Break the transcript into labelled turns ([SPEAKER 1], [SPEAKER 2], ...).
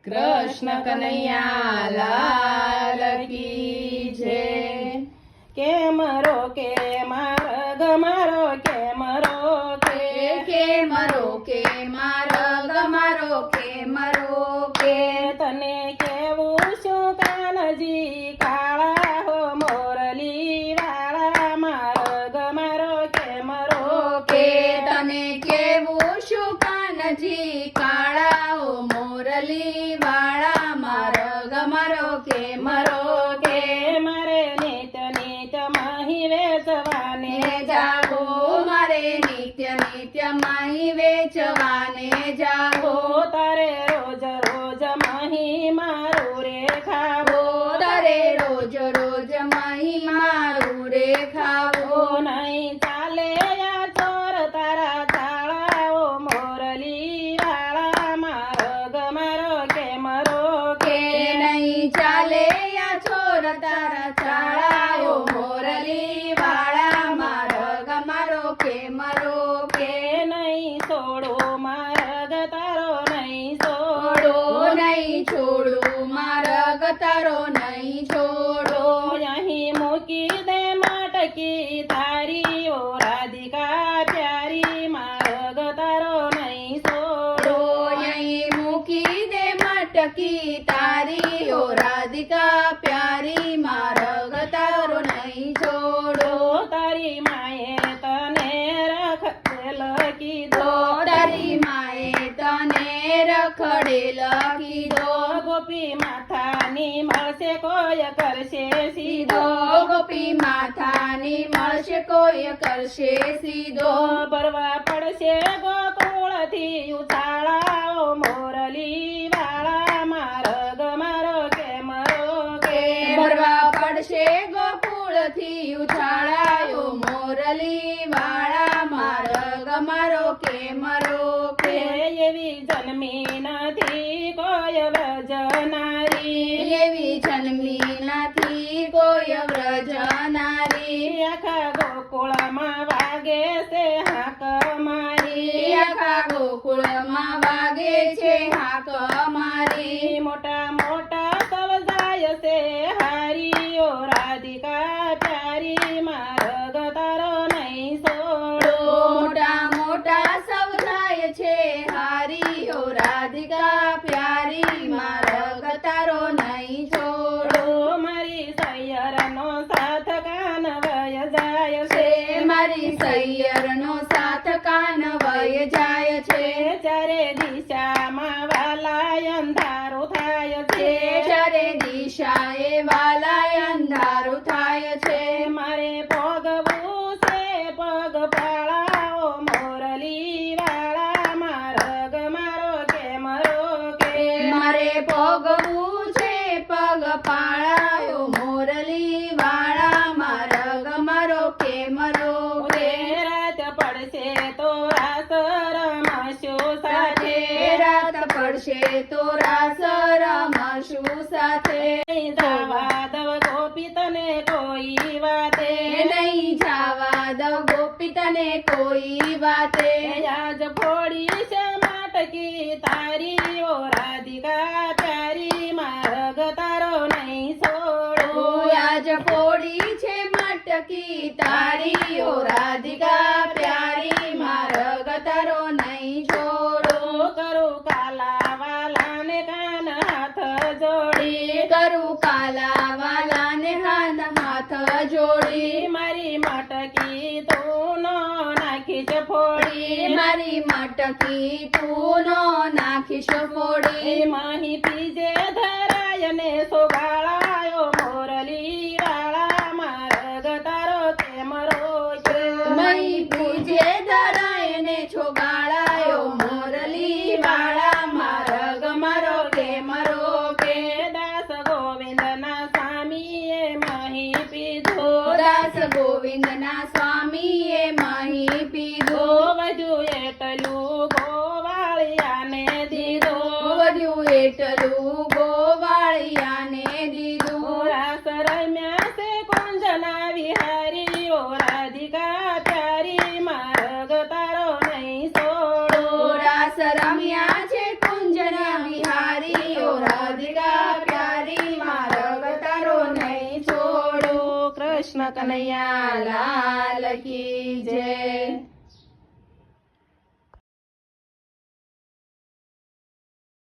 [SPEAKER 1] કૃષ્ણ કનૈયા લાલ કી જય.
[SPEAKER 2] કેમ રો કે મારગ મારો કેમ રો
[SPEAKER 1] કે મરો કે મારો ગમારો કે મરો કે
[SPEAKER 2] તને કેવું શું કાનજી કાળા હો મોરલી વાળા મારગ મારો કેમ રો
[SPEAKER 1] કે તને કેવું શું કાનજી કાળાઓ મોરલી વાળા મારો ગમારો કે મરો કે
[SPEAKER 2] મારે નિત્ય નિત્ય માહી વેચવાને
[SPEAKER 1] જાગો મારે નિત્ય નિત્ય માહી વેચવાને જાગો
[SPEAKER 2] તારે રોજ રોજ માહી મારું રે ખાવો
[SPEAKER 1] તારે રોજ રોજ માહી મારું રે ખાવો
[SPEAKER 2] નહીં ચાલે આ ચોર તારા તાળાઓ મોરલી વાળા મારગ મારો કેમ રો
[SPEAKER 1] કે નહીં ચાલે આ છોર તારા ચાળાઓ મોરલી વાળા મારો ગમારો કે મરો કે
[SPEAKER 2] નહીં છોડો મારગ તારો નહીં
[SPEAKER 1] છોડો
[SPEAKER 2] છોડો
[SPEAKER 1] નહીં છોડો મારગ તારો નહીં છોડો
[SPEAKER 2] અહીં મૂકી દે માટકી તારી ઓ રાધિકા પ્યારી મારગ તારો નહીં છોડો
[SPEAKER 1] અહીં મૂકી દે મટકી તારી ઓ રાધિકા પ્યારી મારગ તારો નહીં છોડો
[SPEAKER 2] તારી માએ તને રખડેલ કીધો
[SPEAKER 1] તારી માએ તને રખડેલ કીધો
[SPEAKER 2] ગોપી માથાની મળશે કોઈ કરશે સીધો
[SPEAKER 1] ગોપી માથાની મળશે કોઈ કરશે સીધો
[SPEAKER 2] ભરવા પડશે ગોકુળથી ઉછાળાઓ મોરલી વાળા મારગ મારો કેમ રો કે
[SPEAKER 1] ભરવા પડશે ગોકુળથી ઉછાળાયો મોરલી વાળા મારગ મારો કે મરો કે
[SPEAKER 2] એવી જન્મી નથી કોઈ વ્રજનારી
[SPEAKER 1] એવી જન્મી નથી કોઈ વ્રજનારી
[SPEAKER 2] આખા ગોકુળમાં વાગે છે હાક મારી
[SPEAKER 1] આખા ગોકુળમાં વાગે છે હાક મારી
[SPEAKER 2] મોટા મોટા સૌ જાય છે હારીઓ રાધિકા પ્યારી મારગ તારો નહીં છોડો
[SPEAKER 1] મોટા મોટા સૌ જાય છે હારીઓ રાધિકા પ્યારી મારગ તારો નહીં છોડો
[SPEAKER 2] મારી સૈયરનો સાથ કાન વય જાય છે
[SPEAKER 1] મારી સૈયરનો સાથ કાન વય જાય છે
[SPEAKER 2] ચારે દિશામાં વાલા અંધારું થાય છે
[SPEAKER 1] ચારે દિશાએ વાલાય અંધારું થાય છે
[SPEAKER 2] મારે ભોગવું છે પગ પાળાઓ મોરલી વાળા મારગ મારો કેમ રો કે
[SPEAKER 1] મારે ભોગવું છે પગ પાળાયો મોરલી વાળા મારગ મારો કે મરો કે
[SPEAKER 2] રાત પડશે તો રાસ રમશું
[SPEAKER 1] સાથે
[SPEAKER 2] સાથે
[SPEAKER 1] રાત પડશે તો રાસ રમશું સાથે
[SPEAKER 2] જવા દવ ગોપી તને કોઈ વાતે
[SPEAKER 1] નહીં જાવા દવ ગોપી તને કોઈ વાતે
[SPEAKER 2] આજ ફોડી છે માટકી તારી ઓ રાધિકા પ્યારી મારગ તારો નહીં છોડો
[SPEAKER 1] આજ ફોડી છે મટકી તારી ઓ રાધિકા પ્યારી મારગ તારો નહીં છોડો
[SPEAKER 2] કરું કાલા વાલાને કાન હાથ જોડી
[SPEAKER 1] કરું કાલા વાલાને હાથ જોડી
[SPEAKER 2] મારી માટકી તું નો નાખીશ ફોડી
[SPEAKER 1] મારી મટકી તું નો નાખીશ ફોડી
[SPEAKER 2] માહી પીજે ધરાય ને સોગાળાયો મોરલી વાળા મારગ તારો કેમ રોય
[SPEAKER 1] મહી પૂજે ધરાય ને છોગાળાયો મોરલી વાળા મારગ મારો કે મરો કે
[SPEAKER 2] દાસ ગોવિંદના સ્વામીએ મહી પીધો
[SPEAKER 1] દાસ ગોવિંદના સ્વામીએ મહી પીધો
[SPEAKER 2] વધુ એટલું ગોવાળિયાને દીધો
[SPEAKER 1] વધ્યું એટલું ગોવાળિયાને દીધું
[SPEAKER 2] રાસ રમ્યા છે કુંજના વિહારી ઓ રાધિકા પ્યારી મારગ તારો નહીં છોડો
[SPEAKER 1] રાસ રમ્યા છે કુંજના વિહારી રાધિકા પ્યારી માર્ગ તારો નહીં છોડું.
[SPEAKER 2] કૃષ્ણ કનૈયા
[SPEAKER 1] લાલ કી જય.